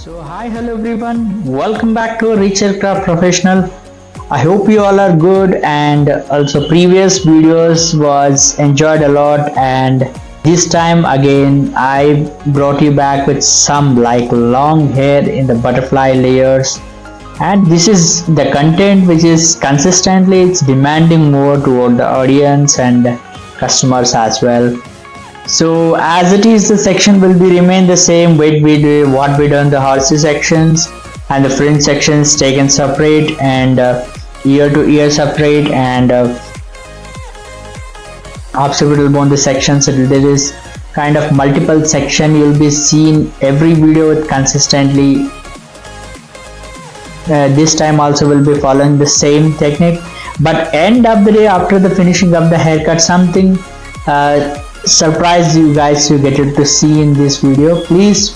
So hi, hello everyone, welcome back to Richer Craft Professional. I hope you all are good, and also previous videos was enjoyed a lot, and this time again I brought you back with some like long hair in the butterfly layers, and this is the content which is consistently it's demanding more toward the audience and customers as well. So as it is, the section will be remain the same with what we done the horsey sections and the fringe sections taken separate, and ear to ear separate, and occipital bone the sections. So there is kind of multiple section you'll be seeing every video with consistently. This time also will be following the same technique, but end of the day after the finishing of the haircut something surprise you guys you get to see in this video. Please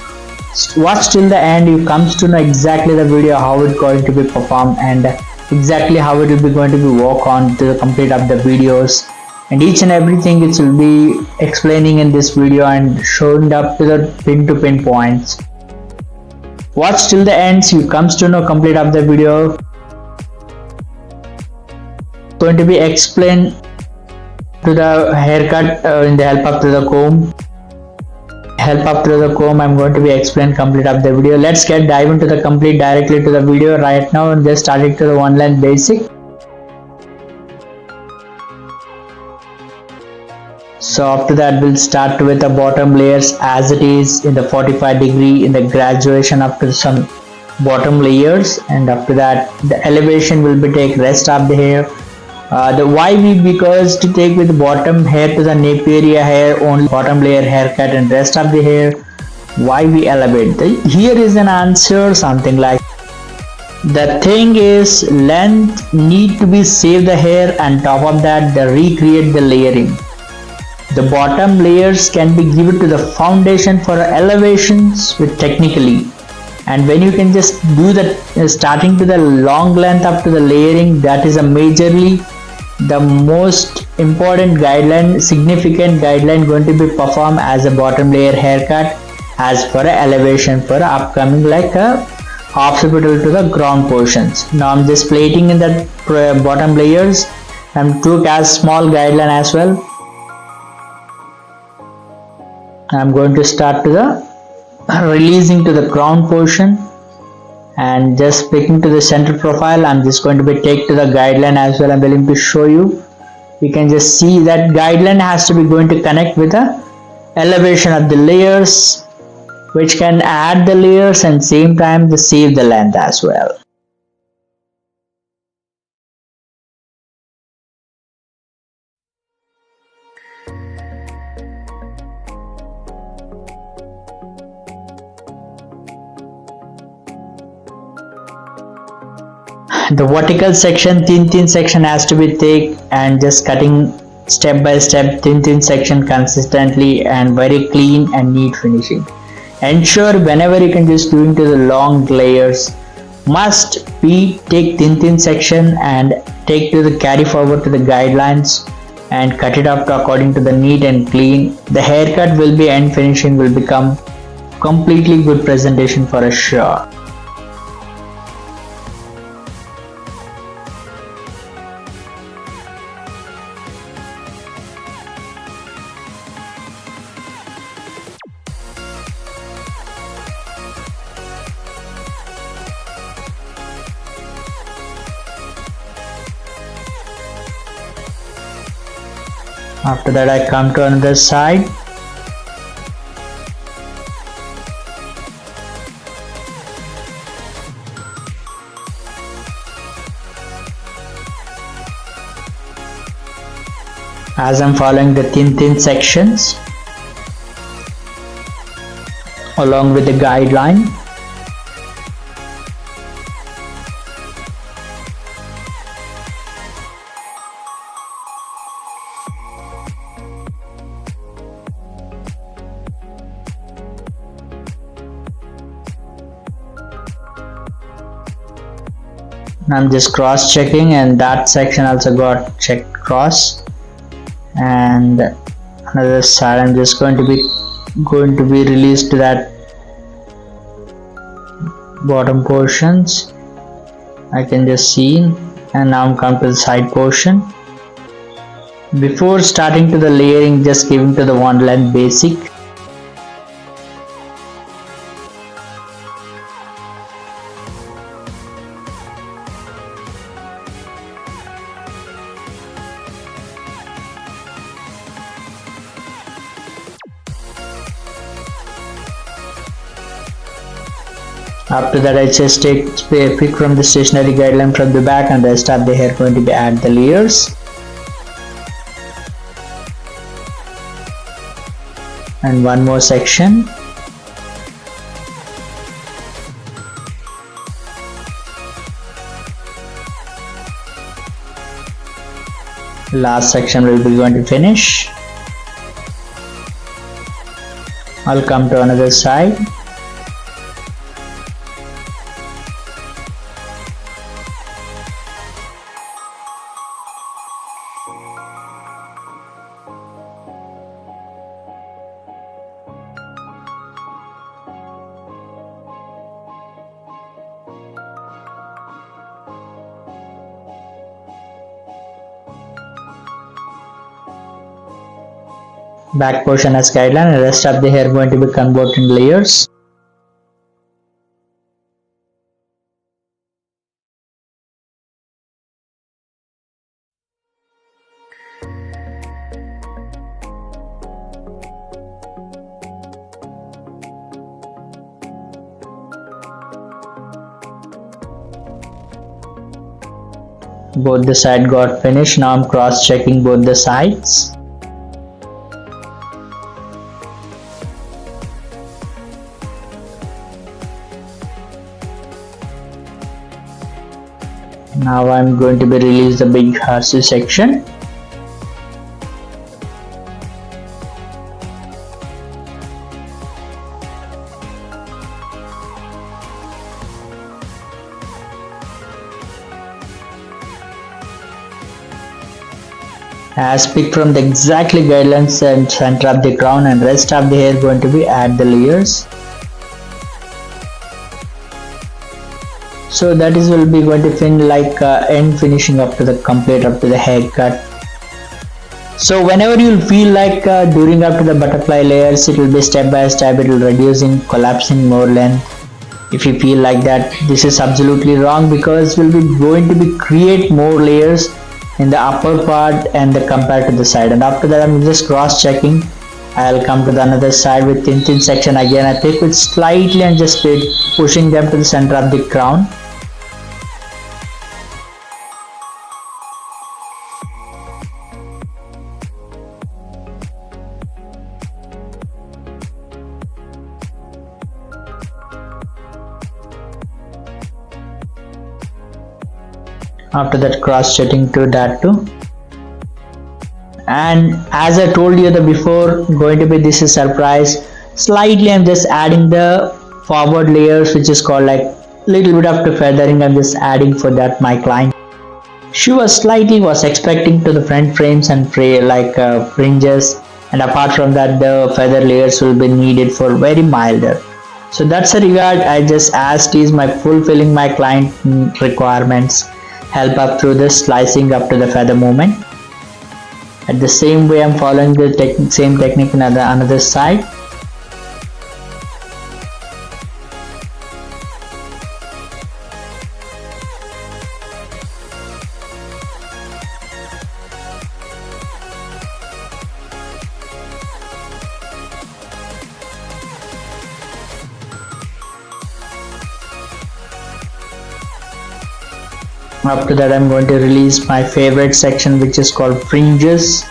watch till the end, you comes to know exactly the video how it's going to be performed and exactly how it will be going to be work on to the complete of the videos, and each and everything it will be explaining in this video and showing up to the pin to pin points. Watch till the end so you comes to know complete of the video. Going to be explained to the haircut in the help up to the comb. I'm going to be explain complete of the video. Let's get dive into the complete directly to the video right now, and just starting to the one line basic. So after that we'll start with the bottom layers as it is in the 45-degree in the graduation up to some bottom layers, and after that the elevation will be take rest of the hair. The wavy, because to take with bottom hair to the nape area hair, only bottom layer haircut and rest of the hair wavy elevate. Here is an answer something like the thing is length need to be save the hair, and top of that the recreate the layering. The bottom layers can be given to the foundation for elevations with technically, and when you can just do that starting to the long length up to the layering, that is a majorly the most important guideline, significant guideline going to be performed as a bottom layer haircut as for a elevation for upcoming like a occipital to the ground portions. Now I'm just plating in the bottom layers and took as small guideline as well. I'm going to start to the releasing to the crown portion and just picking to the center profile. I'm just going to be take to the guideline as well. I'm willing to show you. You can just see that guideline has to be going to connect with the elevation of the layers, which can add the layers and same time to save the length as well. The vertical section, thin section has to be take, and just cutting step by step thin section consistently and very clean and neat finishing. Ensure whenever you can just doing to the long layers must be take thin section and take to the carry forward to the guidelines and cut it up to according to the neat and clean. The haircut will be end finishing will become completely good presentation for a sure. After that I come to another side. As I'm following the thin sections along with the guideline. I'm just cross checking, and that section also got checked cross, and another side I'm just going to be released to that bottom portions. I can just see, and now I'm come to the side portion. Before starting to the layering, just giving to the one length basic. After that, I just take a pick from the stationery guideline from the back, and rest of the hair going to be add the layers. And one more section. Last section will be going to finish. I'll come to another side. Back portion as guideline, and rest of the hair going to be converted in layers. Both the side got finished. Now I'm cross checking both the sides. Now I'm going to be release the big hairstyle section. As picked from the exactly guidelines and center of the crown, and rest of the hair going to be add the layers. So that is will be going to fin like end finishing up to the complete up to the haircut. So whenever you feel like during up to the butterfly layers, it will be step by step, it will reducing, collapsing more length. If you feel like that, this is absolutely wrong, because we'll be going to be create more layers in the upper part and the compared to the side. And after that, I'm just cross checking. I'll come to the another side with thin section again. I take it slightly and just pushing them to the center of the crown. After that, cross checking to that too. And as I told you the before, going to be this is surprise. Slightly I'm just adding the forward layers, which is called like little bit of the feathering. I'm just adding for that my client. She was expecting to the front frames and fringes, and apart from that the feather layers will be needed for very milder. So that's a regard I just asked is my fulfilling my client requirements, help up through this slicing up to the feather movement. At the same way, I'm following the same technique in another side. After that, I'm going to release my favorite section, which is called fringes.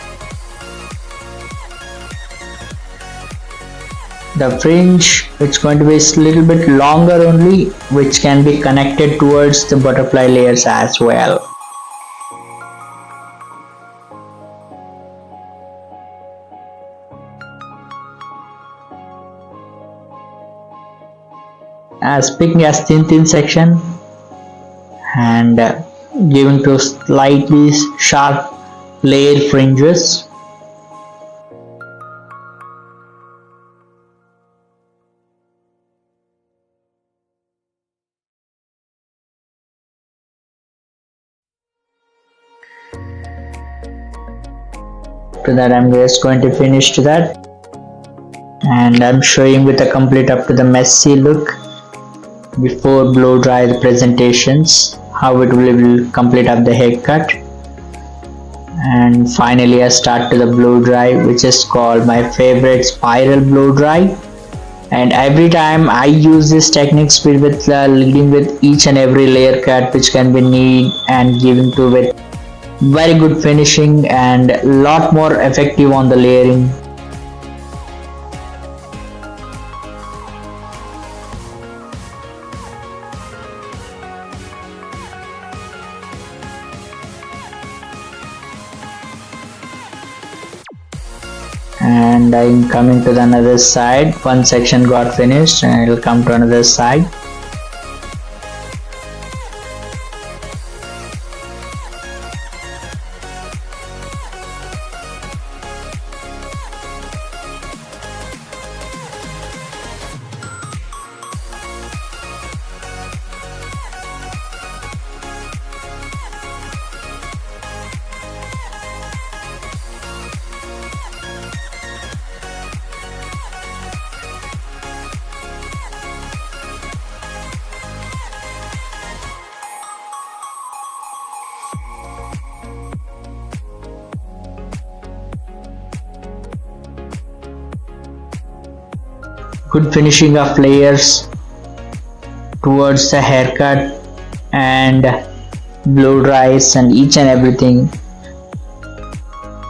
The fringe, it's going to be a little bit longer only, which can be connected towards the butterfly layers as well. As picking as thin section, and giving to slightly sharp layered fringes. After that I'm just going to finish to that, and I'm showing with a complete up to the messy look before blow dry the presentations, how it will complete up the haircut. And finally I start to the blow dry, which is called my favorite spiral blow dry. And every time I use this techniques with leading with each and every layer cut, which can be neat and giving to with very good finishing and lot more effective on the layering. And I'm coming to the another side. One section got finished and it will come to another side. Good finishing of layers towards the haircut and blow dries and each and everything.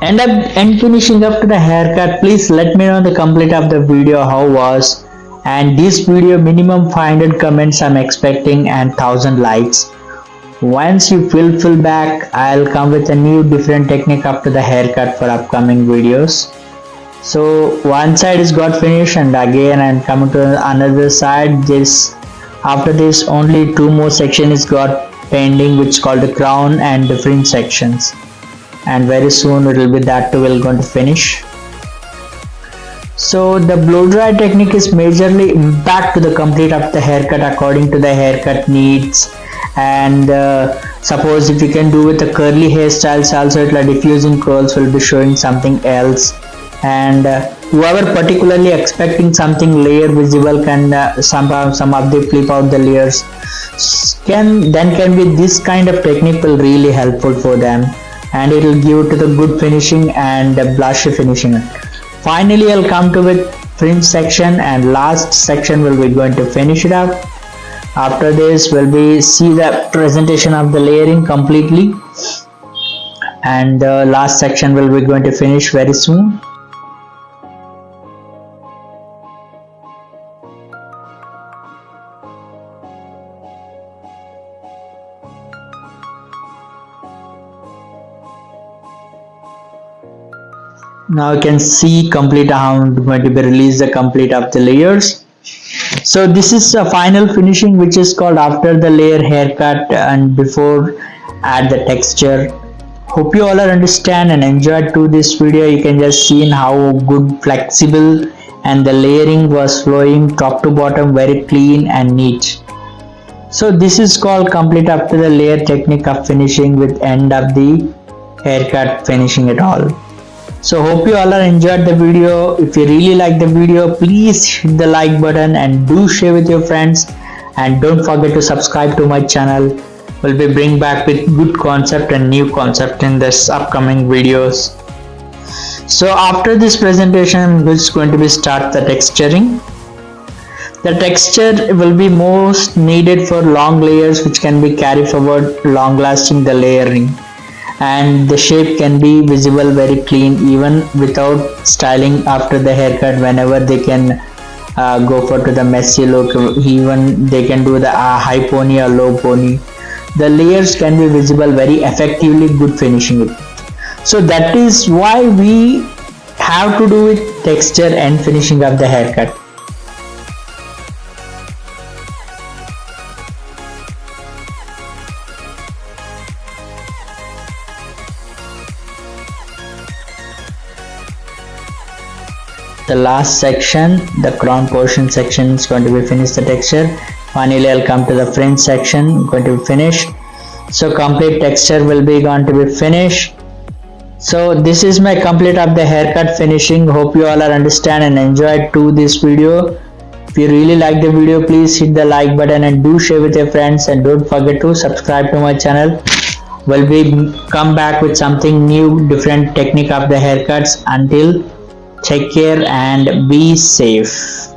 And finishing up to the haircut. Please let me know the complete of the video how was, and this video minimum 500 comments I'm expecting and 1000 likes. Once you fulfill back, I'll come with a new different technique up to the haircut for upcoming videos. So one side is got finished, and again I'm coming to another side. After this only two more sections is got pending, which is called the crown and the fringe sections, and very soon it will be that too will going to finish. So the blow dry technique is majorly impact to the complete of the haircut according to the haircut needs. And suppose if you can do with the curly hairstyles also, like diffusing curls will be showing something else. And whoever particularly expecting something layer visible can some of the flip out the layers can be this kind of technique will really helpful for them, and it will give to the good finishing and blushy finishing. Finally I'll come to with fringe section, and last section will be going to finish it up. After this will be see the presentation of the layering completely, and the last section will be going to finish very soon. Now you can see complete how I'm going to be release the complete of the layers. So this is a final finishing, which is called after the layer haircut and before add the texture. Hope you all are understand and enjoyed to this video. You can just see how good flexible and the layering was flowing top to bottom, very clean and neat. So this is called complete up to the layer technique of finishing with end of the haircut finishing it all. So hope you all are enjoyed the video. If you really like the video, please hit the like button and do share with your friends, and don't forget to subscribe to my channel. We'll be bring back with good concept and new concept in this upcoming videos. So after this presentation, I'm just going to be start the texturing. The texture will be most needed for long layers, which can be carry forward long lasting the layering, and the shape can be visible very clean even without styling after the haircut. Whenever they can go for to the messy look, even they can do the high pony or low pony, the layers can be visible very effectively, good finishing it. So that is why we have to do with texture and finishing of the haircut. The last section, the crown portion section, is going to be finished the texture. Finally I'll come to the fringe section, going to be finished. So complete texture will be going to be finished. So this is my complete of the haircut finishing. Hope you all are understand and enjoyed to this video. If you really like the video, please hit the like button and do share with your friends, and don't forget to subscribe to my channel. Will we come back with something new, different technique of the haircuts. Until, take care and be safe.